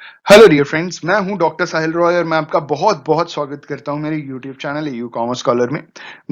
Hello dear friends, मैं हूं doctor साहिल रॉय और मैं आपका बहुत बहुत स्वागत करता हूं मेरे YouTube channel AU commerce scholar में।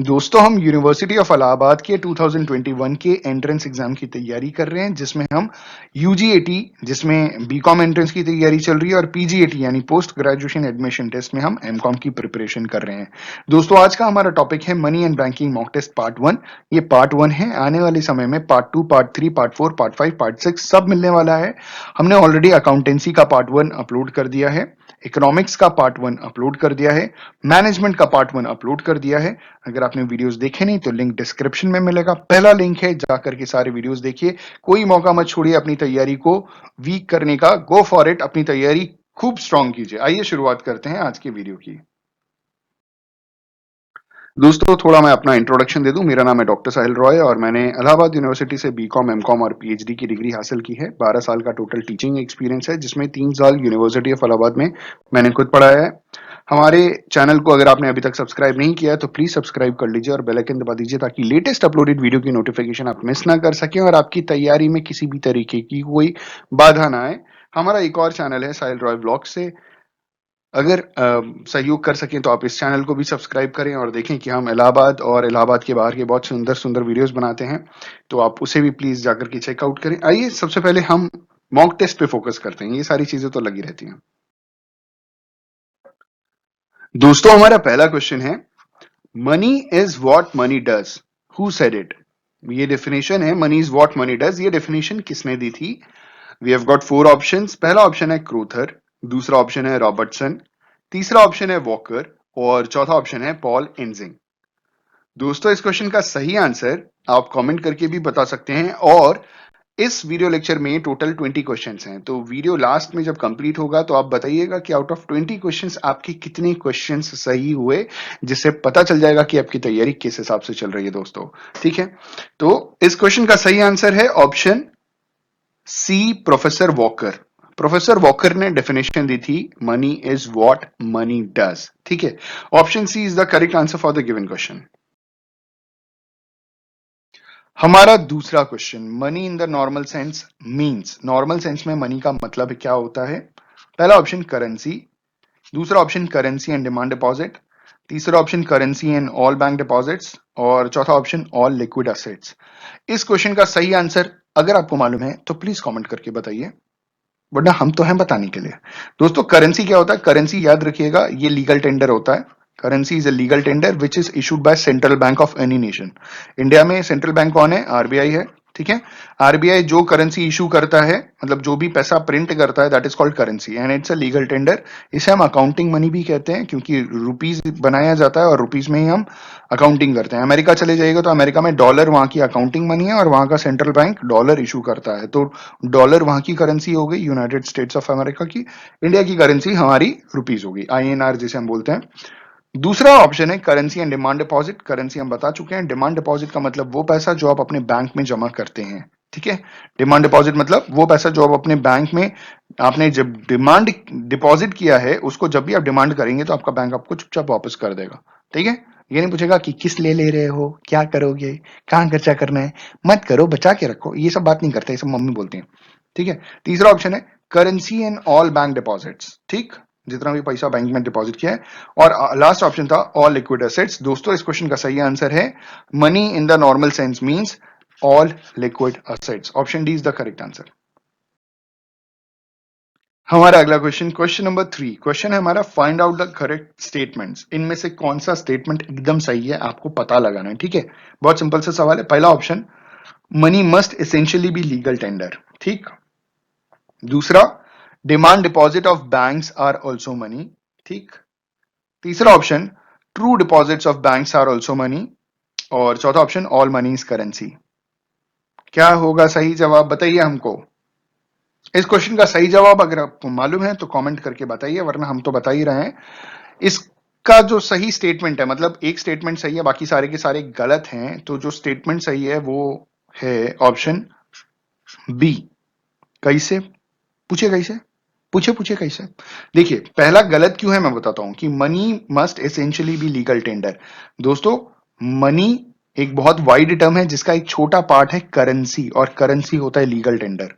दोस्तों, हम यूनिवर्सिटी ऑफ इलाहाबाद के 2021 के एंट्रेंस एग्जाम की तैयारी कर रहे हैं, जिसमें हम यूजीएटी, जिसमें बीकॉम एंट्रेंस की तैयारी चल रही है, और पीजीएटी यानी पोस्ट ग्रेजुएशन एडमिशन टेस्ट में हम एमकॉम की प्रिपरेशन कर रहे हैं। दोस्तों, आज का हमारा टॉपिक है money and banking mock test part 1। ये पार्ट 1 है। आने वाले समय में part 2, part 3, part 4, part 5, part 6 सब मिलने वाला है। हमने ऑलरेडी अकाउंटेंसी का पार्ट 1 अपलोड कर दिया है, इकोनॉमिक्स का पार्ट 1 अपलोड कर दिया है, मैनेजमेंट का पार्ट 1 अपलोड कर दिया है। अगर आपने वीडियोस देखे नहीं तो लिंक डिस्क्रिप्शन में मिलेगा, पहला लिंक है, जाकर के सारे वीडियोस देखिए। कोई मौका मत छोड़िए अपनी तैयारी को वीक करने का। गो फॉर इट, अपनी तैयारी खूब स्ट्रांग कीजिए। आइए शुरुआत करते हैं आज के वीडियो की। दोस्तों, थोड़ा मैं अपना इंट्रोडक्शन दे दूं। मेरा नाम है डॉक्टर साहिल रॉय और मैंने इलाहाबाद यूनिवर्सिटी से बीकॉम, एमकॉम और पीएचडी की डिग्री हासिल की है। 12 साल का टोटल टीचिंग एक्सपीरियंस है, जिसमें 3 साल यूनिवर्सिटी ऑफ इलाहाबाद में मैंने खुद पढ़ाया है। हमारे चैनल को अगर आपने अभी तक सब्सक्राइब नहीं किया है तो प्लीज सब्सक्राइब कर लीजिए और बेल आइकन दबा दीजिए, ताकि लेटेस्ट अपलोडेड वीडियो की नोटिफिकेशन आप मिस ना कर सकें और आपकी तैयारी में किसी भी तरीके की कोई बाधा ना आए। हमारा एक और चैनल है साहिल रॉय ब्लॉग से। अगर सहयोग कर सकें तो आप इस चैनल को भी सब्सक्राइब करें और देखें कि हम इलाहाबाद और इलाहाबाद के बाहर के बहुत सुंदर सुंदर वीडियोस बनाते हैं, तो आप उसे भी प्लीज जाकर के चेकआउट करें। आइए सबसे पहले हम मॉक टेस्ट पे फोकस करते हैं। ये सारी चीजें तो लगी रहती हैं। दोस्तों, हमारा पहला क्वेश्चन है, money is what money does, who said it. ये डेफिनेशन है, money is what money does. ये डेफिनेशन किसने दी थी? We have got 4 options. पहला ऑप्शन है क्रूथर, दूसरा ऑप्शन है रॉबर्टसन, तीसरा ऑप्शन है वॉकर और चौथा ऑप्शन है पॉल एंजिंग। दोस्तों, इस क्वेश्चन का सही आंसर आप कमेंट करके भी बता सकते हैं। और इस वीडियो लेक्चर में टोटल 20 क्वेश्चंस हैं, तो वीडियो लास्ट में जब कंप्लीट होगा तो आप बताइएगा कि आउट ऑफ 20 क्वेश्चंस आपके कितने क्वेश्चंस सही हुए, जिससे पता चल जाएगा कि आपकी तैयारी किस हिसाब से चल रही है। दोस्तों, ठीक है, तो इस क्वेश्चन का सही आंसर है option C, professor Walker. Professor Walker ने डेफिनेशन दी थी, money is what money does. ठीक है, option C is the correct answer for the given question. हमारा दूसरा question, money in the normal sense means. Normal sense में money का मतलब क्या होता है? पहला ऑप्शन करेंसी, दूसरा option currency and demand deposit, तीसरा option currency and all bank deposits और चौथा ऑप्शन ऑल लिक्विड एसेट्स। इस क्वेश्चन का सही आंसर अगर आपको मालूम है तो प्लीज कमेंट करके बताइए, वरना हम तो हैं बताने के लिए। दोस्तों, करेंसी क्या होता है? करेंसी याद रखिएगा, ये लीगल टेंडर होता है। Currency is a legal tender which is issued by central bank of any nation. India में सेंट्रल बैंक कौन है? आरबीआई है। ठीक है, आरबीआई जो करेंसी इशू करता है, मतलब जो भी पैसा प्रिंट करता है, that is called currency and it's a legal tender. इसे हम अकाउंटिंग मनी भी कहते हैं, क्योंकि रुपीज बनाया जाता है और रुपीज में ही हम अकाउंटिंग करते हैं। अमेरिका चले जाइएगा तो अमेरिका में डॉलर वहां की अकाउंटिंग मनी है और वहां का सेंट्रल बैंक डॉलर इशू करता है, तो डॉलर वहां की करेंसी हो गई यूनाइटेड स्टेट्स ऑफ अमेरिका की। इंडिया की करेंसी हमारी रुपीज होगी, आईएनआर जिसे हम बोलते हैं। दूसरा ऑप्शन है currency and demand deposit. Currency हम बता चुके हैं, डिमांड डिपॉजिट का मतलब वो पैसा जो आप अपने बैंक में जमा करते हैं। ठीक है, डिमांड डिपॉजिट मतलब वो पैसा जो आप अपने बैंक में, आपने जब डिमांड डिपॉजिट किया है, उसको जब भी आप डिमांड करेंगे तो आपका बैंक आपको चुपचाप वापस कर देगा। ठीक है, ये नहीं पूछेगा कि किस लिए ले रहे हो, क्या करोगे, कहाँ खर्चा करना है। मत करो, बचा के रखो, ये सब बात नहीं करते, ये सब मम्मी बोलती हैं। ठीक है, तीसरा ऑप्शन है currency and all bank deposits. ठीक, जितना भी पैसा बैंक में डिपॉजिट किया है। और लास्ट ऑप्शन था ऑल लिक्विड एसेट्स। दोस्तों, इस क्वेश्चन का सही आंसर है money in the normal sense means all liquid assets. Option D is the correct answer. हमारा अगला क्वेश्चन, क्वेश्चन नंबर 3। क्वेश्चन है हमारा, find out the correct statements. इनमें से कौन सा स्टेटमेंट एकदम सही है, आपको पता लगाना है। ठीक है, बहुत सिंपल सा सवाल है। पहला option, money must essentially be legal tender. ठीक, दूसरा, demand deposit of banks are also money. ठीक, तीसरा option, true deposits of banks are also money और चौथा option, all money is currency. क्या होगा सही जवाब, बताइए हमको। इस क्वेश्चन का सही जवाब अगर आपको मालूम है तो कमेंट करके बताइए, वरना हम तो बता ही रहे हैं। इसका जो सही स्टेटमेंट है, मतलब एक स्टेटमेंट सही है, बाकी सारे के सारे गलत हैं, तो जो स्टेटमेंट सही है वो है ऑप्शन बी। कैसे? पूछे कैसे, पूछे पूछे कैसे। देखिए, पहला गलत क्यों है मैं बताता हूं, कि money must essentially be legal tender. दोस्तों, मनी एक बहुत वाइड टर्म है, जिसका एक छोटा पार्ट है करेंसी, और करेंसी होता है लीगल टेंडर।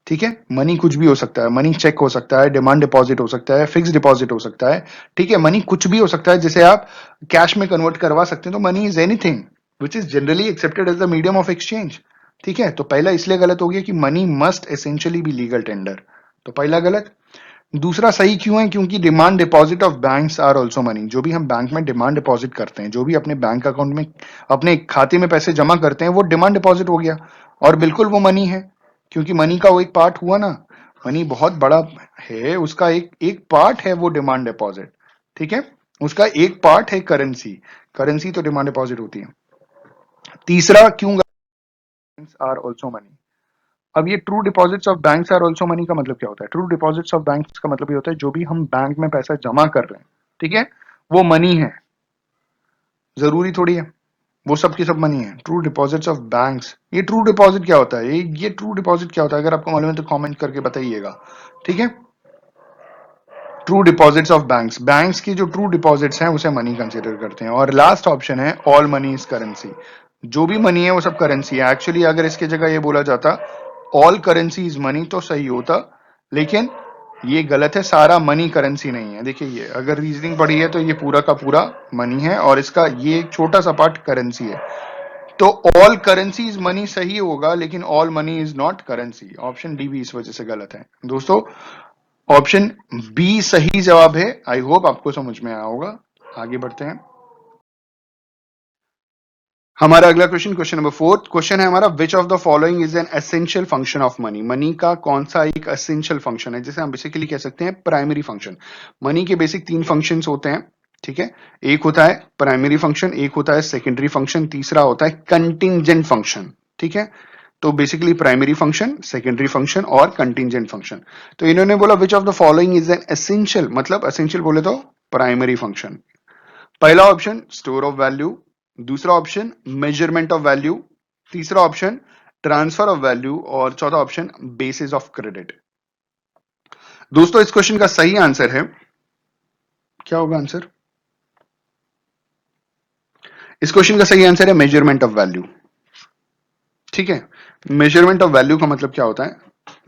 ठीक है, मनी कुछ भी हो सकता है, मनी चेक हो सकता है, डिमांड डिपॉजिट हो सकता है, फिक्स डिपॉजिट हो सकता है। ठीक है, मनी कुछ भी हो सकता है, जिसे आप कैश में कन्वर्ट करवा सकते हैं। तो money is anything which is generally accepted as the medium of exchange. ठीक है, तो पहला इसलिए गलत हो गया कि money must essentially be legal tender, तो पहला गलत। दूसरा सही क्यों है? क्योंकि demand deposit of banks are also money. जो भी हम बैंक में डिमांड डिपॉजिट करते हैं, जो भी अपने बैंक अकाउंट में अपने खाते में पैसे जमा करते हैं, वो डिमांड डिपॉजिट हो गया, और बिल्कुल वो मनी है, क्योंकि मनी का वो एक पार्ट हुआ ना। मनी बहुत बड़ा है, उसका एक एक पार्ट है वो डिमांड डिपॉजिट। ठीक है, उसका एक पार्ट है करेंसी। करेंसी तो डिमांड डिपॉजिट होती है। तीसरा क्यों आर ऑल्सो मनी। अब ये true deposits of banks are also money का मतलब क्या होता है? ट्रू डिपॉजिट्स ऑफ बैंक्स का मतलब ये होता है जो भी हम बैंक में पैसा जमा कर रहे हैं, ठीक है, वो मनी है। जरूरी थोड़ी है वो सब की सब मनी है। ट्रू डिपॉजिट्स ऑफ बैंक्स, ये ट्रू डिपॉजिट क्या होता है? ये ट्रू डिपॉजिट क्या होता है? अगर आपको मालूम है तो कमेंट करके बताइएगा। ठीक है, true deposits of banks, banks की जो ट्रू डिपॉजिट्स हैं उसे मनी कंसीडर करते हैं। और लास्ट ऑप्शन है ऑल मनी इज करेंसी। जो भी मनी है वो सब करेंसी है। एक्चुअली अगर इसकी जगह ये बोला जाता ऑल करेंसी इज मनी तो सही होता, लेकिन ये गलत है। सारा मनी करेंसी नहीं है। देखिए, ये अगर रीजनिंग पढ़ी है तो ये पूरा का पूरा मनी है, और इसका ये एक छोटा सा पार्ट करेंसी है। तो ऑल करेंसी इज मनी सही होगा, लेकिन all money is not currency. Option D भी इस वजह से गलत है दोस्तों। ऑप्शन बी सही जवाब है। आई होप आपको समझ में आया होगा। आगे बढ़ते हैं। हमारा अगला क्वेश्चन, क्वेश्चन नंबर 4 क्वेश्चन है हमारा, which of the following is an essential function of money. Money का कौन सा एक एसेंशियल फंक्शन है, जिसे हम बेसिकली कह सकते हैं प्राइमरी फंक्शन। मनी के बेसिक 3 फंक्शंस होते हैं। ठीक है, एक होता है प्राइमरी फंक्शन, एक होता है सेकेंडरी फंक्शन, तीसरा होता है कंटिंजेंट फंक्शन। ठीक है, तो basically primary function, secondary function और कंटिंजेंट फंक्शन। तो इन्होंने बोला which of the following is an essential, मतलब एसेंशियल बोले तो प्राइमरी फंक्शन। पहला ऑप्शन स्टोर ऑफ वैल्यू, दूसरा ऑप्शन मेजरमेंट ऑफ वैल्यू, तीसरा ऑप्शन ट्रांसफर ऑफ वैल्यू, और चौथा ऑप्शन बेसिस ऑफ क्रेडिट। दोस्तों इस क्वेश्चन का सही आंसर है, क्या होगा आंसर? इस क्वेश्चन का सही आंसर है मेजरमेंट ऑफ वैल्यू। ठीक है, मेजरमेंट ऑफ वैल्यू का मतलब क्या होता है?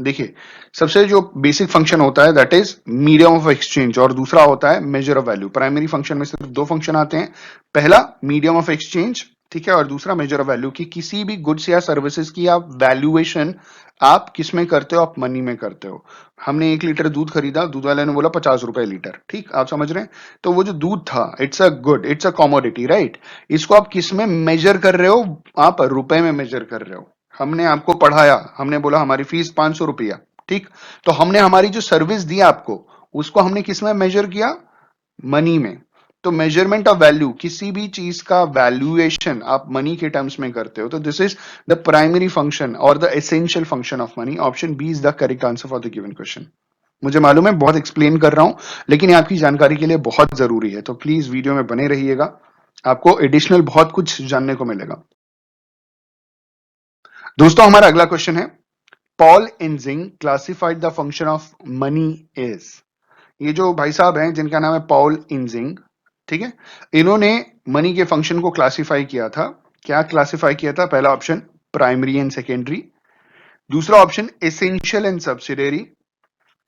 देखिए, सबसे जो बेसिक फंक्शन होता है that is medium of exchange, और दूसरा होता है major of value. Primary function में सिर्फ 2 फंक्शन आते हैं, पहला मीडियम ऑफ एक्सचेंज, ठीक है, और दूसरा मेजर ऑफ वैल्यू। की किसी भी गुड्स या सर्विसेज की आप वैल्यूएशन आप किस में करते हो? आप मनी में करते हो। हमने 1 लीटर दूध खरीदा, दूध वाले ने बोला 50 रुपए लीटर, ठीक, आप समझ रहे हैं? तो वो जो दूध था, it's a good, it's a commodity, right. इसको आप किस में मेजर कर रहे हो? आप रुपए में मेजर कर रहे हो। हमने आपको पढ़ाया, हमने बोला हमारी फीस 500 रुपया, ठीक, तो हमने हमारी जो सर्विस दी आपको, उसको हमने किस में मेजर किया? मनी में। तो मेजरमेंट ऑफ वैल्यू, किसी भी चीज का वैल्यूएशन आप मनी के टर्म्स में करते हो, तो this is the primary function और the essential function of money. Option B is the correct answer for the given question. मुझे मालूम है बहुत एक्सप्लेन कर रहा हूं, लेकिन ये आपकी जानकारी के लिए बहुत जरूरी है, तो प्लीज वीडियो में बने रहिएगा, आपको एडिशनल बहुत कुछ जानने को मिलेगा। दोस्तों हमारा अगला क्वेश्चन है, Paul Einzig classified the function of money is. ये जो भाई साहब हैं जिनका नाम है पॉल इनजिंग, ठीक है, इन्होंने मनी के फंक्शन को क्लासिफाई किया था। क्या क्लासिफाई किया था? पहला ऑप्शन प्राइमरी एंड सेकेंडरी, दूसरा ऑप्शन एसेंशियल एंड सब्सिडियरी,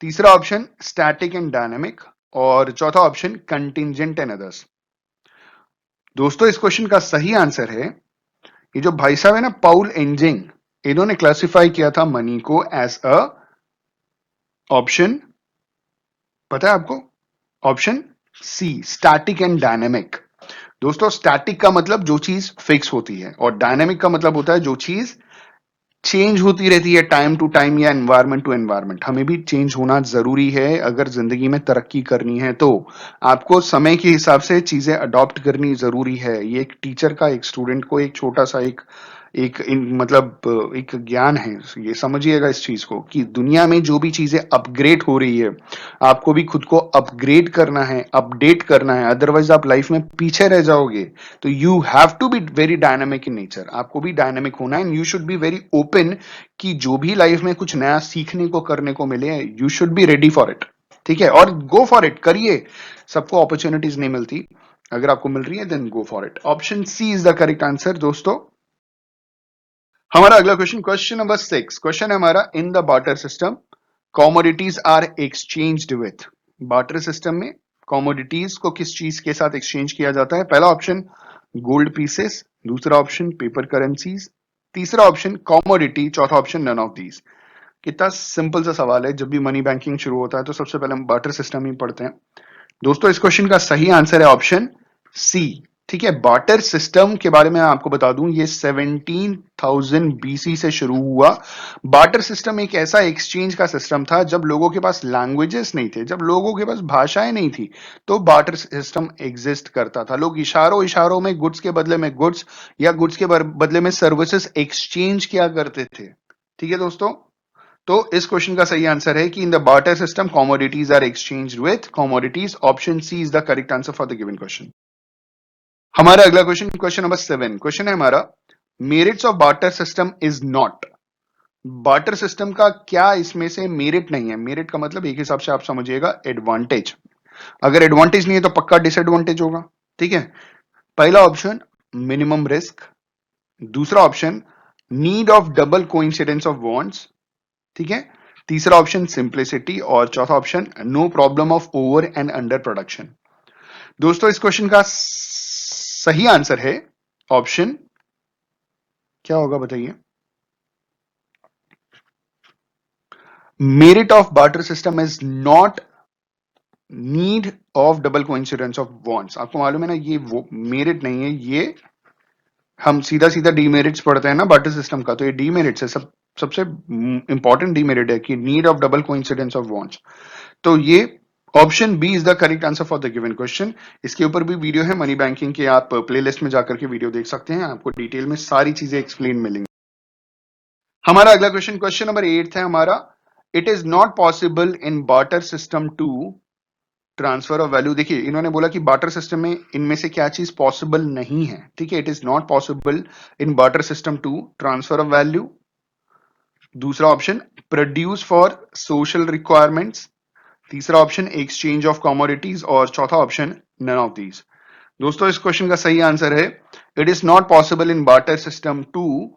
तीसरा ऑप्शन स्टैटिक एंड डायनेमिक, और चौथा ऑप्शन कंटिंजेंट एंड अदर्स। दोस्तों इस क्वेश्चन का सही आंसर है, ये जो भाई साहब है ना पॉल एंजिंग, इन्होंने क्लासिफाई किया था मनी को एज अ ऑप्शन, पता है आपको? Option C static and dynamic. दोस्तों स्टैटिक का मतलब जो चीज फिक्स होती है, और डायनेमिक का मतलब होता है जो चीज चेंज होती रहती है टाइम टू टाइम या एनवायरमेंट टू एनवायरमेंट। हमें भी चेंज होना जरूरी है, अगर जिंदगी में तरक्की करनी है तो आपको समय के हिसाब से चीजें अडॉप्ट करनी जरूरी है। ये एक टीचर का एक स्टूडेंट को एक छोटा सा एक मतलब एक ज्ञान है, ये समझिएगा इस चीज को, कि दुनिया में जो भी चीजें अपग्रेड हो रही है, आपको भी खुद को अपग्रेड करना है, अपडेट करना है, अदरवाइज आप लाइफ में पीछे रह जाओगे। तो you have to be very dynamic in nature, आपको भी डायनामिक होना है, and you should be very open, कि जो भी लाइफ में कुछ नया सीखने को करने को मिले, you should be ready for it. ठीक है, और गो फॉर इट, करिए। सबको अपॉर्चुनिटीज नहीं मिलती, अगर आपको मिल रही है then go for it. Option C is the correct answer दोस्तों। हमारा अगला क्वेश्चन नंबर 6 क्वेश्चन है हमारा, in the barter system commodities are exchanged with. Barter system में कॉमोडिटीज को किस चीज के साथ एक्सचेंज किया जाता है? पहला ऑप्शन गोल्ड पीसेस, दूसरा ऑप्शन पेपर करेंसीज, तीसरा ऑप्शन कॉमोडिटी, चौथा ऑप्शन नन ऑफ दीज। कितना सिंपल सा सवाल है। जब भी मनी बैंकिंग शुरू होता है तो सबसे पहले हम बार्टर सिस्टम ही पढ़ते हैं। दोस्तों इस क्वेश्चन का सही आंसर है ऑप्शन सी। ठीक है, बार्टर सिस्टम के बारे में आपको बता दूं, ये 17,000 बीसी से शुरू हुआ। बार्टर सिस्टम एक ऐसा एक्सचेंज का सिस्टम था जब लोगों के पास लैंग्वेजेस नहीं थे, जब लोगों के पास भाषाएं नहीं थी, तो बार्टर सिस्टम एग्जिस्ट करता था। लोग इशारों इशारों में गुड्स के बदले में गुड्स या गुड्स के बदले में सर्विसेज एक्सचेंज किया करते थे। ठीक है दोस्तों, तो इस क्वेश्चन का सही आंसर है कि in the barter system commodities are exchanged with commodities. Option C is the correct answer for the given question. हमारा अगला क्वेश्चन नंबर 7 क्वेश्चन है हमारा, merits of barter system is not. Barter system का क्या इसमें से मेरिट नहीं है? मेरिट का मतलब एक हिसाब से आप समझिएगा एडवांटेज। अगर एडवांटेज नहीं है तो पक्का डिसएडवांटेज होगा। ठीक है, पहला ऑप्शन मिनिमम रिस्क, दूसरा option need of double coincidence of bonds, ठीक है, तीसरा ऑप्शन सिंप्लिसिटी और चौथा option no problem of over and under production. दोस्तों इस क्वेश्चन का सही आंसर है ऑप्शन, क्या होगा बताइए? Merit of barter system is not need of double coincidence of bonds. आपको मालूम है ना, ये वो मेरिट नहीं है, ये हम सीधा सीधा डीमेरिट्स पढ़ते हैं ना बार्टर सिस्टम का, तो ये डीमेरिट्स है। सबसे इंपॉर्टेंट डीमेरिट है कि need of double coincidence of bonds. तो ये option B is the correct answer for the given question. इसके ऊपर भी वीडियो है मनी बैंकिंग के, आप प्लेलिस्ट में जाकर के वीडियो देख सकते हैं, आपको डिटेल में सारी चीजें एक्सप्लेन मिलेंगी। हमारा अगला क्वेश्चन नंबर 8 है हमारा, it is not possible in barter system to transfer of value. देखिए इन्होंने बोला कि बार्टर सिस्टम में इनमें से क्या चीज पॉसिबल नहीं है। ठीक है, it is not possible in barter system to transfer of value, दूसरा option produce for social requirements, तीसरा ऑप्शन एक्सचेंज ऑफ कमोडिटीज और चौथा ऑप्शन नन ऑफ दीज। दोस्तों इस क्वेश्चन का सही आंसर है, it is not possible in barter system to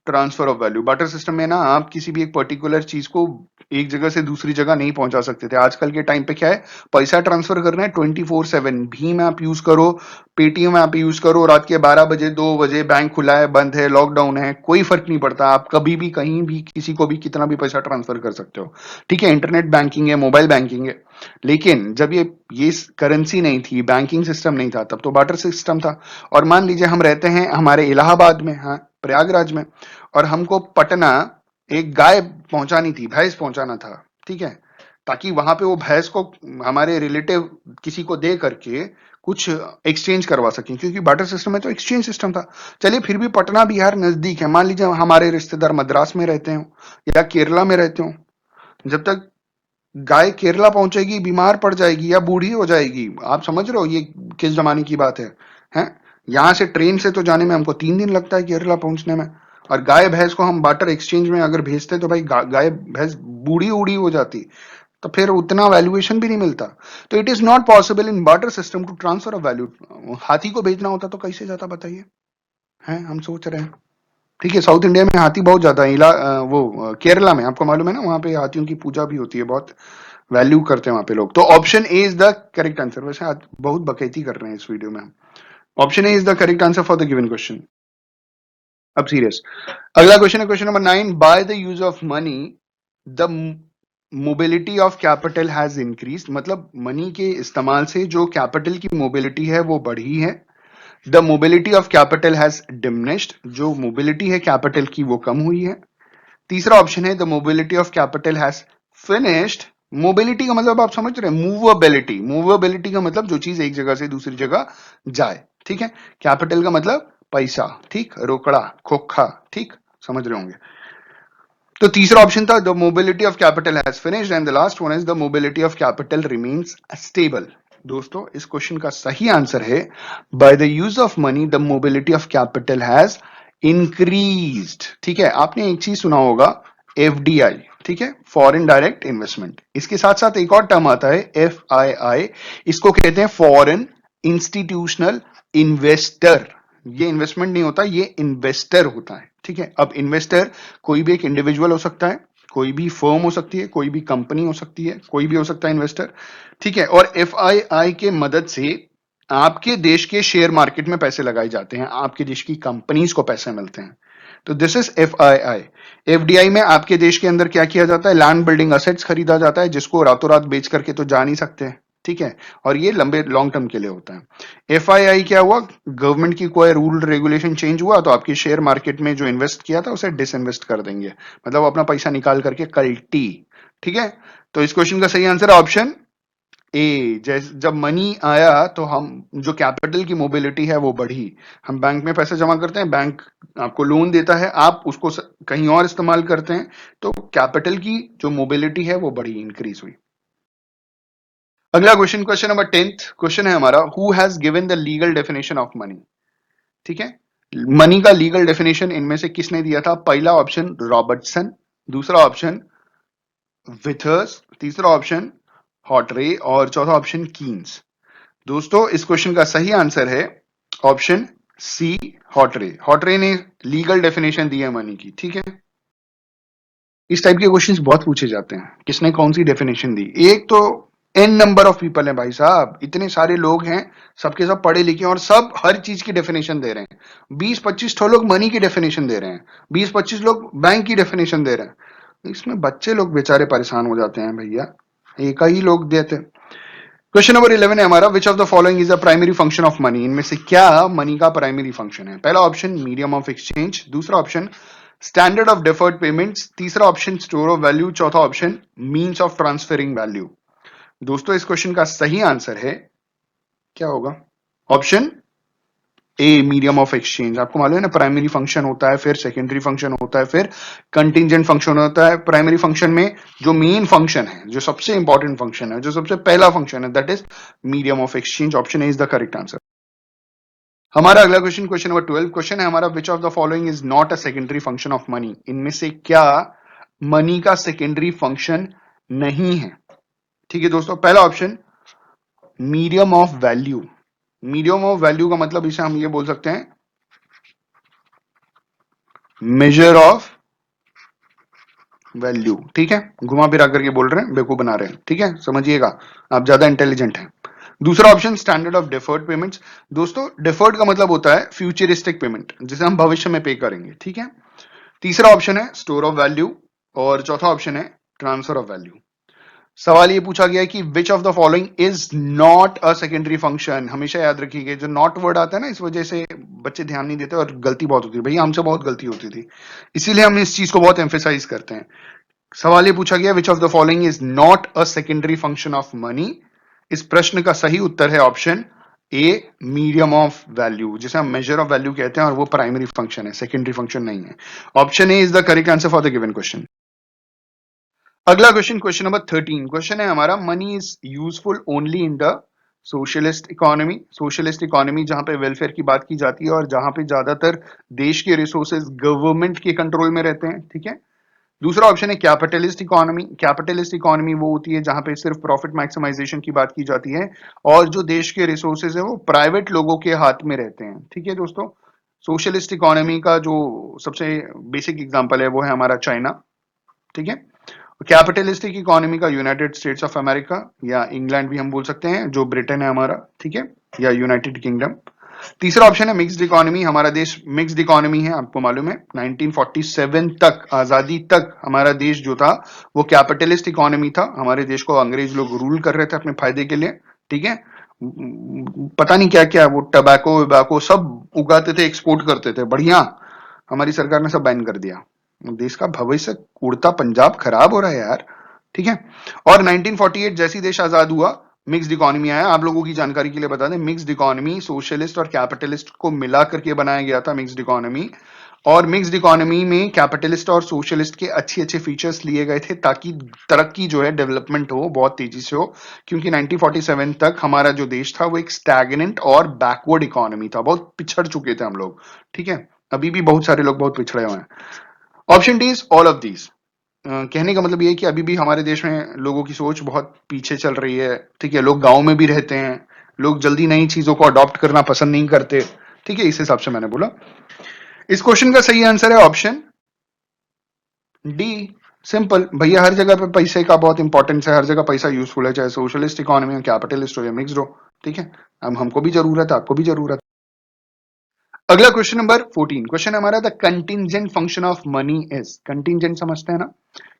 transfer of value. Barter system में ना आप किसी भी एक पर्टिकुलर चीज को एक जगह से दूसरी जगह नहीं पहुंचा सकते थे। आजकल के टाइम पे क्या है, पैसा ट्रांसफर करना है 24/7, भीम ऐप यूज करो, पेटीएम ऐप यूज करो, रात के 12 बजे 2 बजे बैंक खुला है बंद है लॉकडाउन है, कोई फर्क नहीं पड़ता, आप कभी भी कहीं भी किसी को भी कितना भी पैसा ट्रांसफर कर सकते हो। ठीक है, इंटरनेट बैंकिंग है, मोबाइल बैंकिंग है। लेकिन जब ये करेंसी नहीं थी, बैंकिंग सिस्टम नहीं था, तब तो बार्टर सिस्टम था। और मान लीजिए हम रहते हैं हमारे इलाहाबाद में, हाँ प्रयागराज में, और हमको पटना एक गाय पहुंचानी थी, भैंस पहुंचाना था। ठीक है, ताकि वहां पे वो भैंस को हमारे रिलेटिव किसी को दे करके कुछ एक्सचेंज करवा सकें, क्योंकि बार्टर सिस्टम में तो एक्सचेंज सिस्टम था। चलिए फिर भी पटना बिहार नजदीक है, मान लीजिए हमारे रिश्तेदार मद्रास में रहते हो या केरला में रहते हो, जब तक गाय केरला पहुंचेगी बीमार पड़ जाएगी या बूढ़ी हो जाएगी। आप समझ रहे हो ये किस जमाने की बात है? हैं, यहां से ट्रेन से तो जाने में हमको 3 दिन लगता है केरला पहुंचने में, और गाय भैंस को हम बार्टर एक्सचेंज में अगर भेजते तो भाई गाय भैंस बूढ़ी उड़ी हो जाती, तो फिर उतना वैल्यूएशन भी नहीं मिलता। तो it is not possible in barter system to transfer of value. हाथी को भेजना होता तो कैसे जाता बताइए? हैं, हम सोच रहे हैं। ठीक है, साउथ इंडिया में हाथी बहुत ज्यादा है, केरला में आपको मालूम है ना, वहां पे हाथियों की पूजा भी होती है, बहुत वैल्यू करते हैं वहां पे लोग। तो option A is the correct answer. वैसे आज बहुत बकैती कर रहे हैं इस वीडियो में। Option A is the correct answer for the given question. अब सीरियस, अगला क्वेश्चन है question number 9, by the use of money the mobility of capital has increase. मतलब मनी के इस्तेमाल से जो कैपिटल की मोबिलिटी है वो बढ़ी है। The mobility of capital has diminished, जो मोबिलिटी है कैपिटल की वो कम हुई है। तीसरा ऑप्शन है the mobility of capital has finished. Mobility का मतलब आप समझ रहे हैं, मूवेबिलिटी। मूवेबिलिटी का मतलब जो चीज एक जगह से दूसरी जगह जाए। ठीक है, कैपिटल का मतलब पैसा, ठीक, रोकड़ा खोखा, ठीक, समझ रहे होंगे। तो तीसरा ऑप्शन था the mobility of capital has finished, and the last one is the mobility of capital remains stable. दोस्तों इस क्वेश्चन का सही आंसर है by the use of money the mobility of capital has increased. ठीक है, आपने एक चीज सुना होगा एफडीआई, ठीक है, फॉरेन डायरेक्ट इन्वेस्टमेंट। इसके साथ साथ एक और टर्म आता है एफआईआई, इसको कहते हैं फॉरेन इंस्टीट्यूशनल इन्वेस्टर। ये इन्वेस्टमेंट नहीं होता, ये इन्वेस्टर होता है। ठीक है, अब इन्वेस्टर कोई भी एक इंडिविजुअल हो सकता है, कोई भी फर्म हो सकती है, कोई भी कंपनी हो सकती है, कोई भी हो सकता है इन्वेस्टर। ठीक है, और एफआईआई के मदद से आपके देश के शेयर मार्केट में पैसे लगाए जाते हैं, आपके देश की कंपनीज को पैसे मिलते हैं। तो दिस इज एफआईआई। एफडीआई में आपके देश के अंदर क्या किया जाता है, लैंड बिल्डिंग असेट्स खरीदा जाता है, जिसको रातों रात बेच करके तो जा नहीं सकते। ठीक है, और ये लंबे लॉन्ग टर्म के लिए होता है। एफआईआई क्या हुआ, गवर्नमेंट की कोई रूल रेगुलेशन चेंज हुआ तो आपकी शेयर मार्केट में जो इन्वेस्ट किया था उसे डिसइन्वेस्ट कर देंगे, मतलब अपना पैसा निकाल करके कल्टी। ठीक है, तो इस क्वेश्चन का सही आंसर ऑप्शन ए। जैसे जब मनी आया तो हम जो कैपिटल की मोबिलिटी है वो बढ़ी। हम बैंक में पैसे जमा करते हैं, बैंक आपको लोन देता है, आप उसको कहीं और इस्तेमाल करते हैं, तो कैपिटल की जो मोबिलिटी है वो बढ़ी, इंक्रीज हुई। अगला question, question number 10th question है हमारा, who has given the legal definition of money. ठीक है, मनी का लीगल डेफिनेशन इनमें से किसने दिया था? पहला ऑप्शन रॉबर्टसन, दूसरा ऑप्शन विथर्स, तीसरा ऑप्शन हॉटरे और चौथा ऑप्शन कीन्स। दोस्तों इस क्वेश्चन का सही आंसर है ऑप्शन सी, हॉटरे। हॉटरे ने लीगल डेफिनेशन दी है मनी की। ठीक है, इस टाइप के क्वेश्चंस बहुत पूछे जाते हैं, किसने कौन सी डेफिनेशन दी। एक तो एन नंबर ऑफ पीपल है भाई साहब, इतने सारे लोग हैं, सबके सब पढ़े लिखे और सब हर चीज की डेफिनेशन दे रहे हैं। 20-25 ठो लोग मनी की डेफिनेशन दे रहे हैं, 20-25 लोग बैंक की डेफिनेशन दे रहे हैं, इसमें बच्चे लोग बेचारे परेशान हो जाते हैं भैया, एक ही लोग देते हैं। क्वेश्चन नंबर 11 है हमारा, which of the following is the primary function of money. इनमें से क्या मनी का प्राइमरी फंक्शन है? पहला ऑप्शन मीडियम ऑफ एक्सचेंज, दूसरा option standard of deferred payments, तीसरा ऑप्शन स्टोर ऑफ वैल्यू, चौथा option means of transferring value. दोस्तों इस क्वेश्चन का सही आंसर है, क्या होगा? Option A, medium of exchange. आपको मालूम है ना, प्राइमरी फंक्शन होता है, फिर सेकेंडरी फंक्शन होता है, फिर कंटिंजेंट फंक्शन होता है। प्राइमरी फंक्शन में जो मेन फंक्शन है, जो सबसे इंपॉर्टेंट फंक्शन है, जो सबसे पहला फंक्शन है, that is medium of exchange. Option A is the correct answer. हमारा अगला क्वेश्चन, क्वेश्चन नंबर 12 क्वेश्चन है हमारा, which of the following is not a secondary function of money. इनमें से क्या मनी का सेकेंडरी फंक्शन नहीं है? ठीक है दोस्तों, पहला option medium of value. Medium of value का मतलब इसे हम ये बोल सकते हैं मेजर ऑफ वैल्यू। ठीक है, घुमा फिरा करके बोल रहे हैं, बेवकूफ बना रहे हैं। ठीक है, समझिएगा, आप ज्यादा इंटेलिजेंट हैं। दूसरा option standard of deferred payments. दोस्तों डिफर्ड का मतलब होता है फ्यूचरिस्टिक पेमेंट, जिसे हम भविष्य में पे करेंगे। ठीक है, तीसरा ऑप्शन है स्टोर ऑफ वैल्यू और चौथा ऑप्शन है ट्रांसफर ऑफ वैल्यू। सवाल ये पूछा गया है कि which of the following is not a secondary function. हमेशा याद रखिएगा, जो नॉट वर्ड आता है ना, इस वजह से बच्चे ध्यान नहीं देते और गलती बहुत होती है। भैया हमसे बहुत गलती होती थी, इसीलिए हम इस चीज को बहुत एम्फेसाइज करते हैं। सवाल ये पूछा गया, which of the following is not a secondary function of money. इस प्रश्न का सही उत्तर है option A, medium of value, जिसे हम मेजर ऑफ वैल्यू कहते हैं, और वो प्राइमरी फंक्शन है, सेकेंडरी फंक्शन नहीं है। Option A is the correct answer for the given question. अगला क्वेश्चन, क्वेश्चन नंबर 13 क्वेश्चन है हमारा, money is useful only in the socialist economy. Socialist economy जहां पे वेलफेयर की बात की जाती है और जहां पे ज्यादातर देश के रिसोर्सेज गवर्नमेंट के कंट्रोल में रहते हैं। ठीक है, दूसरा ऑप्शन है कैपिटलिस्ट इकोनॉमी। कैपिटलिस्ट इकोनॉमी वो होती है जहां पे सिर्फ प्रॉफिट मैक्सिमाइजेशन की बात की जाती है और जो देश के रिसोर्सेज है वो प्राइवेट लोगों के हाथ में रहते हैं। ठीक है दोस्तों, सोशलिस्ट इकोनॉमी का जो सबसे बेसिक एग्जांपल है वो है हमारा चाइना। ठीक है, कैपिटलिस्टिक इकोनॉमी का यूनाइटेड स्टेट्स ऑफ अमेरिका, या इंग्लैंड भी हम बोल सकते हैं, जो ब्रिटेन है हमारा। ठीक है, या यूनाइटेड किंगडम। तीसरा ऑप्शन है मिक्स्ड इकोनॉमी। हमारा देश मिक्स्ड इकोनॉमी है, आपको मालूम है 1947 तक, आजादी तक हमारा देश जो था वो कैपिटलिस्ट इकोनॉमी था। हमारे देश को अंग्रेज लोग रूल कर रहे थे अपने फायदे के लिए। ठीक है, पता नहीं क्या क्या वो टबैको वबैको सब उगाते थे, एक्सपोर्ट करते थे, बढ़िया। हमारी सरकार ने सब बैन कर दिया, देश का भविष्य उड़ता पंजाब खराब हो रहा है यार। ठीक है, और 1948 जैसी देश आजाद हुआ, मिक्स्ड इकोनॉमी आया। आप लोगों की जानकारी के लिए बता दें, मिक्स्ड इकोनॉमी सोशलिस्ट और कैपिटलिस्ट को मिला करके बनाया गया था मिक्स्ड इकोनॉमी। और मिक्स्ड इकोनॉमी में कैपिटलिस्ट और सोशलिस्ट के अच्छे अच्छे फीचर्स लिए गए थे ताकि तरक्की जो है, डेवलपमेंट हो, बहुत तेजी से हो। क्योंकि 1947 तक हमारा जो देश था वो एक स्टैग्नेंट और बैकवर्ड इकोनॉमी था, बहुत पिछड़ चुके थे हम लोग। ठीक है, अभी भी बहुत सारे लोग बहुत पिछड़े हुए हैं। Option D is all of these. कहने का मतलब ये है कि अभी भी हमारे देश में लोगों की सोच बहुत पीछे चल रही है। ठीक है, लोग गांव में भी रहते हैं, लोग जल्दी नई चीजों को अडॉप्ट करना पसंद नहीं करते। ठीक है, इस हिसाब से मैंने बोला। इस क्वेश्चन का सही आंसर है ऑप्शन डी। सिंपल भैया, हर जगह पे पैसे का बहुत इंपॉर्टेंस है, हर जगह पैसा यूजफुल है, चाहे सोशलिस्ट इकोनॉमी हो, कैपिटलिस्ट हो या मिक्स्ड हो। ठीक है, अब हमको भी जरूरत है, आपको भी जरूरत है। अगला क्वेश्चन नंबर 14, क्वेश्चन हमारा the contingent function of money is. Contingent समझते हैं ना?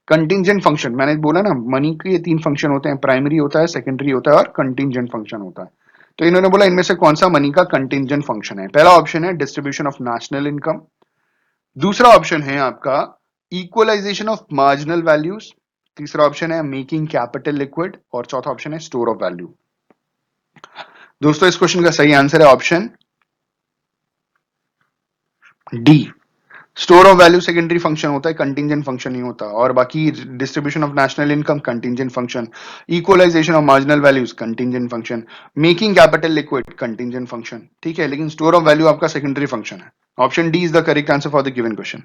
कंटिंजेंट फंक्शन, मैंने बोला ना मनी के 3 फंक्शन होते हैं, प्राइमरी होता है, सेकेंडरी होता है और कंटिंजेंट फंक्शन होता है। तो इन्होंने बोला इनमें से कौन सा मनी का कंटिंजेंट फंक्शन है। पहला ऑप्शन है डिस्ट्रीब्यूशन ऑफ नेशनल इनकम, दूसरा ऑप्शन है आपका इक्वलाइजेशन ऑफ मार्जिनल वैल्यूज, तीसरा ऑप्शन है मेकिंग कैपिटल लिक्विड और चौथा ऑप्शन है स्टोर ऑफ वैल्यू। दोस्तों इस क्वेश्चन का सही आंसर है option D. Store of value secondary function होता है, कंटिंजेंट फंक्शन नहीं होता। और बाकी distribution of national income contingent function, equalization of marginal values contingent function, making capital liquid contingent function. ठीक है, लेकिन स्टोर ऑफ वैल्यू आपका सेकेंडरी फंक्शन है। Option D is the correct answer for the given question.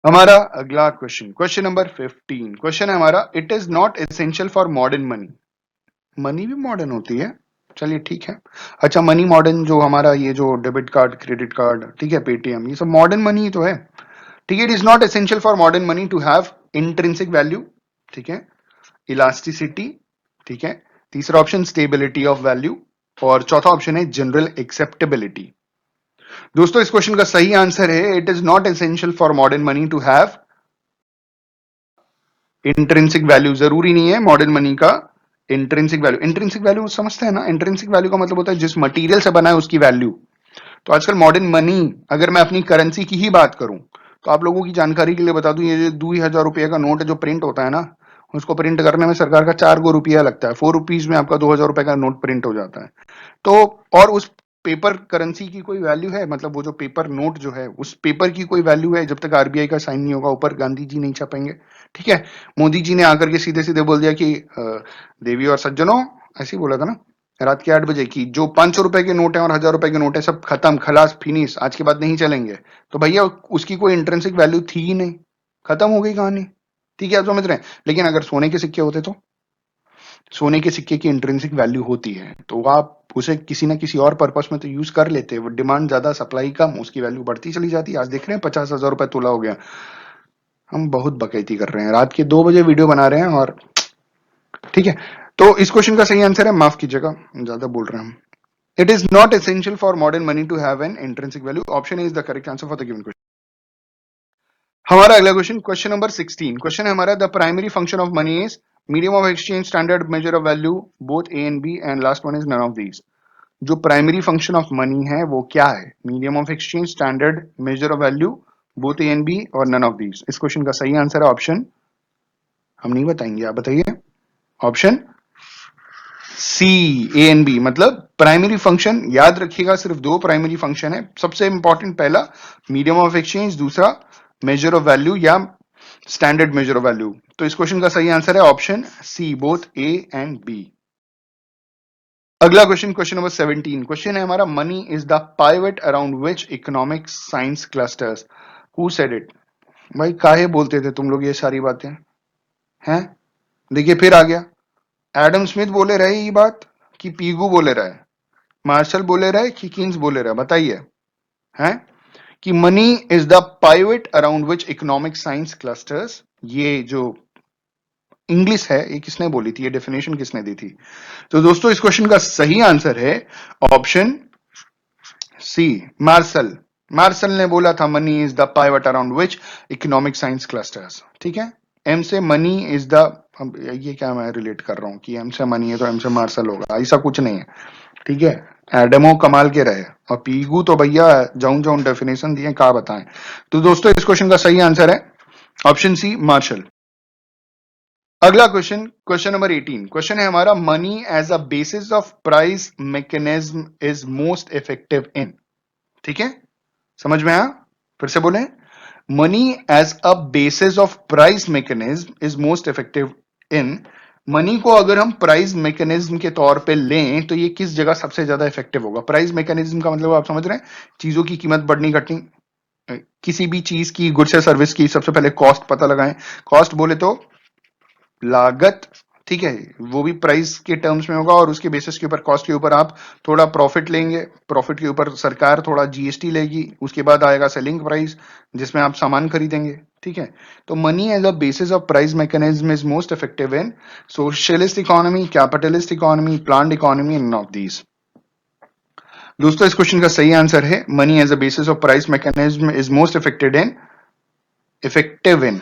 हमारा अगला question, question number 15, question है हमारा it is not essential for modern money. Money भी मॉडर्न होती है, चलिए ठीक है। अच्छा, मनी मॉडर्न जो हमारा ये जो डेबिट कार्ड, क्रेडिट कार्ड, ठीक है, पेटीएम, ये सब मॉडर्न मनी ही तो है। ठीक है, it is not essential for modern money to have intrinsic value, ठीक है, इलास्टिसिटी, ठीक है, तीसरा ऑप्शन स्टेबिलिटी ऑफ वैल्यू और चौथा ऑप्शन है जनरल एक्सेप्टेबिलिटी। दोस्तों इस क्वेश्चन का सही आंसर है it is not essential for modern money to have intrinsic value. जरूरी नहीं है मॉडर्न मनी का इंट्रिंसिक वैल्यू। इंट्रिंसिक वैल्यू समझते हैं ना? इंट्रिंसिक वैल्यू का मतलब होता है जिस मटेरियल से बना है उसकी वैल्यू। तो आजकल मॉडर्न मनी, अगर मैं अपनी करेंसी की ही बात करूं तो आप लोगों की जानकारी के लिए बता दूं, ये जो 2000 रुपये का नोट जो प्रिंट होता है ना, उसको प्रिंट करने में सरकार का 4 रुपया लगता है। 4 रुपीज में आपका 2000 रुपए का नोट प्रिंट हो जाता है। तो और उस पेपर करेंसी की कोई वैल्यू है? मतलब वो जो पेपर नोट जो है उस पेपर की कोई वैल्यू है? जब तक आरबीआई का साइन नहीं होगा ऊपर गांधी जी नहीं छपेंगे। ठीक है, मोदी जी ने आकर के सीधे सीधे बोल दिया कि देवी और सज्जनों, ऐसे ही बोला था ना रात के 8 बजे की, जो 500 रुपए के नोट है और 1000 रुपए के नोट है सब खत्म, खलास, फिनिश, आज के बाद नहीं चलेंगे। तो भैया उसकी कोई इंट्रिंसिक वैल्यू थी ही नहीं, खत्म हो गई कहानी। ठीक है, आप समझ रहे हैं। लेकिन अगर सोने के सिक्के होते तो सोने के सिक्के की इंट्रिंसिक वैल्यू होती है, तो आप उसे किसी ना किसी और पर्पस में तो यूज कर लेते। वो डिमांड ज्यादा, सप्लाई कम, उसकी वैल्यू बढ़ती चली जाती है। आज देख रहे हैं 50,000 रुपए तोला हो गया। हम बहुत बकैती कर रहे हैं, रात के 2 बजे वीडियो बना रहे हैं। और ठीक है, तो इस क्वेश्चन का सही आंसर है, माफ कीजिएगा ज्यादा बोल रहे हैं हम, it is not essential for modern money to have an intrinsic value. Option is the correct answer for the given question. हमारा अगला क्वेश्चन, क्वेश्चन नंबर 16, क्वेश्चन है हमारा the primary function of money is medium of exchange, standard measure of value, both A and B, and last one is none of these. जो primary function of money है वो क्या है? Medium of exchange, standard measure of value, both A and B और none of these. इस question का सही answer है ऑप्शन, हम नहीं बताएंगे, आप बताइए। Option C, A and B. मतलब प्राइमरी फंक्शन याद रखिएगा, सिर्फ 2 प्राइमरी फंक्शन है। सबसे इंपॉर्टेंट पहला मीडियम ऑफ एक्सचेंज, दूसरा मेजर ऑफ वैल्यू या स्टैंडर्ड मेजर ऑफ वैल्यू। तो इस क्वेश्चन का सही आंसर है option C, both A and B. अगला क्वेश्चन, क्वेश्चन नंबर 17, क्वेश्चन है हमारा money is the pivot around which economic science clusters. Who said it? भाई काहे बोलते थे तुम लोग ये सारी बातें हैं? देखिए फिर आ गया। एडम स्मिथ बोले रहे ये बात कि पीगू बोले रहे, मार्शल बोले रहे कि किन्स बोले रहे? बताइए। हैं कि money is the pivot around which economic science clusters, ये जो इंग्लिश है ये किसने बोली थी? ये डेफिनेशन किसने दी थी? तो दोस्तों इस क्वेश्चन का सही आंसर है ऑप्शन सी, मार्शल। मार्शल ने बोला था money is the pivot around which economic science clusters. ठीक है, एम से मनी इज द, अब ये क्या मैं रिलेट कर रहा हूं कि एम से मनी है तो एम से मार्शल होगा? ऐसा कुछ नहीं है। ठीक है, एडमो कमाल के रहे और पीगू तो भैया जाऊं जाऊं डेफिनेशन दिए, कहा बताएं। तो दोस्तों इस क्वेश्चन का सही आंसर है ऑप्शन सी, मार्शल। अगला क्वेश्चन, क्वेश्चन नंबर 18, क्वेश्चन है हमारा money as a basis of price mechanism is most effective in. ठीक है, समझ में आया? फिर से बोले, money as a basis of price mechanism is most effective in. Money को अगर हम प्राइस मैकेनिज्म के तौर पे लें तो ये किस जगह सबसे ज्यादा इफेक्टिव होगा? प्राइस मैकेनिज्म का मतलब आप समझ रहे हैं, चीजों की कीमत बढ़नी घटनी, किसी भी चीज की, गुड्स या सर्विस की सबसे पहले कॉस्ट पता लगाएं। कॉस्ट बोले तो लागत, ठीक है, वो भी प्राइस के टर्म्स में होगा और उसके बेसिस के ऊपर, कॉस्ट के ऊपर आप थोड़ा प्रॉफिट लेंगे, प्रॉफिट के ऊपर सरकार थोड़ा जीएसटी लेगी, उसके बाद आएगा सेलिंग प्राइस जिसमें आप सामान खरीदेंगे। ठीक है, तो money as a basis of price mechanism is most effective in socialist economy, capitalist economy, planned economy, and of these. दोस्तों इस क्वेश्चन का सही आंसर है money as a basis of price mechanism is most effective in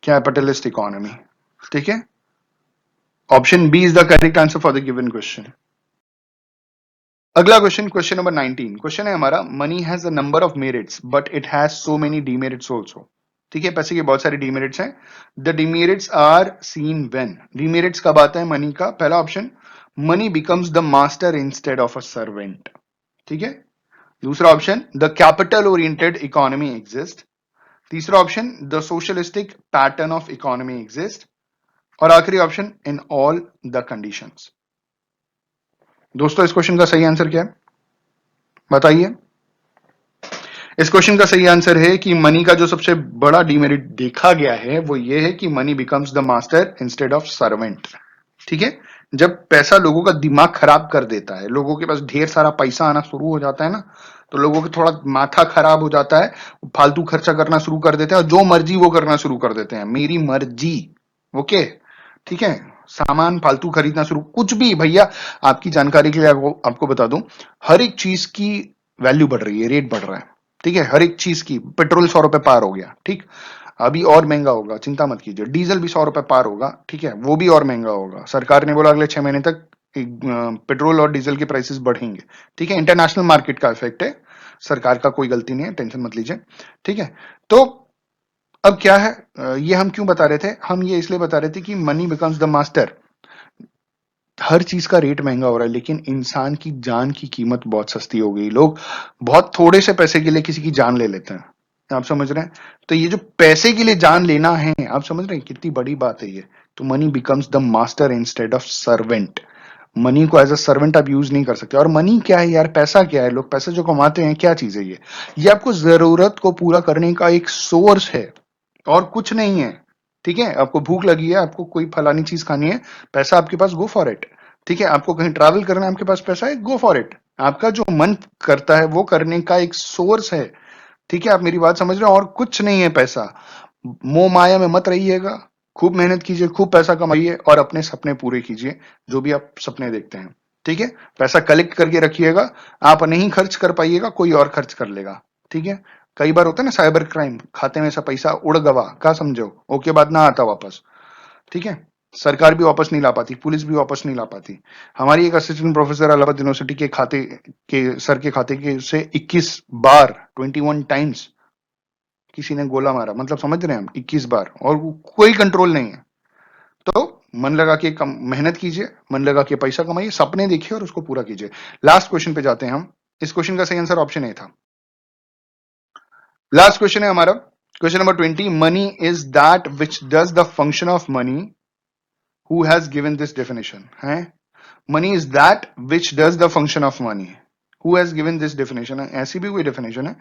capitalist economy. ठीक है, option B is the correct answer for the given question. अगला question, question number 19। Question है हमारा, money has a number of merits but it has so many demerits also. ठीक है, पैसे के बहुत सारे डीमेरिट्स हैं। The demerits are seen when. Demerits कब आता है मनी का? पहला option, money becomes the master instead of a servant. ठीक है, दूसरा option, the capital oriented economy exist. तीसरा option, the socialistic pattern of economy exist. और आखिरी option, in all the conditions. दोस्तों इस क्वेश्चन का सही आंसर क्या है बताइए। इस क्वेश्चन का सही आंसर है कि मनी का जो सबसे बड़ा डीमेरिट देखा गया है वो ये है कि money becomes the master instead of servant. ठीक है, जब पैसा लोगों का दिमाग खराब कर देता है, लोगों के पास ढेर सारा पैसा आना शुरू हो जाता है ना, तो लोगों का थोड़ा माथा खराब हो जाता है, फालतू खर्चा करना शुरू कर देते हैं और जो मर्जी वो करना शुरू कर देते हैं, मेरी मर्जी। ओके, ठीक है, सामान फालतू खरीदना शुरू, कुछ भी भैया। आपकी जानकारी के लिए आपको बता दूं, हर एक चीज की वैल्यू बढ़ रही है, रेट बढ़ रहा है। ठीक है, हर एक चीज की, पेट्रोल 100 रुपए पार हो गया, ठीक, अभी और महंगा होगा, चिंता मत कीजिए। डीजल भी 100 रुपए पार होगा, ठीक है, वो भी और महंगा होगा। सरकार ने बोला अगले 6 महीने तक पेट्रोल और डीजल के प्राइसेस बढ़ेंगे। ठीक है, इंटरनेशनल मार्केट का इफेक्ट है, सरकार का कोई गलती नहीं है, टेंशन मत लीजिए। ठीक है, तो अब क्या है, ये हम क्यों बता रहे थे? हम ये इसलिए बता रहे थे कि मनी बिकम्स द मास्टर। हर चीज का रेट महंगा हो रहा है, लेकिन इंसान की जान की कीमत बहुत सस्ती हो गई। लोग बहुत थोड़े से पैसे के लिए किसी की जान ले लेते हैं, आप समझ रहे हैं? तो ये जो पैसे के लिए जान लेना है, आप समझ रहे हैं कितनी बड़ी बात है ये। तो money becomes the master instead of servant. Money को एज अ सर्वेंट आप यूज नहीं कर सकते। और मनी क्या है यार, पैसा क्या है? लोग पैसे जो कमाते हैं, क्या चीज है ये आपको जरूरत को पूरा करने का एक सोर्स है और कुछ नहीं है। ठीक है, आपको भूख लगी है, आपको कोई फलानी चीज खानी है, पैसा आपके पास, गो फॉर इट। ठीक है, आपको कहीं ट्रैवल करना है, आपके पास पैसा है, गो फॉर इट। आपका जो मन करता है वो करने का एक सोर्स है। ठीक है, आप मेरी बात समझ रहे हो? और कुछ नहीं है पैसा। मोह माया में मत रहिएगा, खूब मेहनत कीजिए, खूब पैसा कमाइए और अपने सपने पूरे कीजिए, जो भी आप सपने देखते हैं। ठीक है, पैसा कलेक्ट करके रखिएगा, आप नहीं खर्च कर पाइएगा, कोई और खर्च कर लेगा। ठीक है, कई बार होता है ना साइबर क्राइम, खाते में ऐसा पैसा उड़ गवा, क्या समझो, ओके बाद ना आता वापस। ठीक है, सरकार भी वापस नहीं ला पाती, पुलिस भी वापस नहीं ला पाती। हमारी एक असिस्टेंट प्रोफेसर इलाहाबाद यूनिवर्सिटी के खाते के, सर के खाते के से 21 बार, 21 टाइम्स किसी ने गोला मारा, मतलब समझ रहे हैं हम, 21 बार, और कोई कंट्रोल नहीं है। तो मन लगा के मेहनत कीजिए, मन लगा के पैसा कमाइए, सपने देखिए और उसको पूरा कीजिए। लास्ट क्वेश्चन पे जाते हैं हम। इस क्वेश्चन का सही आंसर ऑप्शन ए था। लास्ट क्वेश्चन है हमारा, question number 20। Money is that which does the function of money who has given this definition है। Money is that which does the function of money who has given this definition है। ऐसी भी कोई definition है?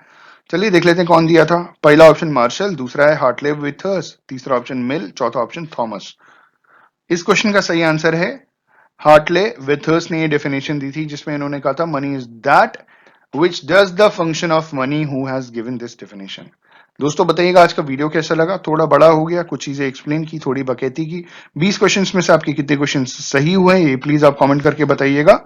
चलिए देख लेते हैं कौन दिया था। पहला ऑप्शन मार्शल, दूसरा है हार्टले विथर्स, तीसरा ऑप्शन मिल, चौथा ऑप्शन थॉमस। इस क्वेश्चन का सही आंसर है हार्टले विथर्स ने ये डेफिनेशन दी थी, जिसमें इन्होंने कहा था money is that which does the function of money who has given this definition। दोस्तों बताइएगा आज का वीडियो कैसा लगा? थोड़ा बड़ा हो गया, कुछ चीजें एक्सप्लेन की, थोड़ी बकैती की। 20 क्वेश्चंस में से आपके कितने क्वेश्चंस सही हुए ये प्लीज आप कमेंट करके बताइएगा।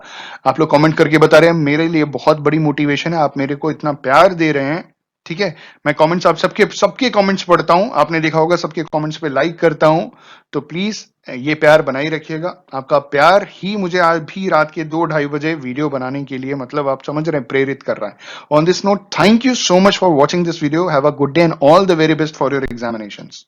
आप लोग कमेंट करके बता रहे हैं, मेरे लिए बहुत बड़ी मोटिवेशन है, आप मेरे को इतना प्यार दे रहे हैं। ठीक है, मैं कमेंट्स आप सबके सबके कमेंट्स पढ़ता हूं, आपने देखा होगा सबके कमेंट्स पे लाइक करता हूं। तो प्लीज ये प्यार बनाई रखिएगा, आपका प्यार ही मुझे आज भी रात के 2-2:30 बजे वीडियो बनाने के लिए, मतलब आप समझ रहे हैं, प्रेरित कर रहा है। On this note, thank you so much for watching this video. Have a good day and all the very best for your examinations.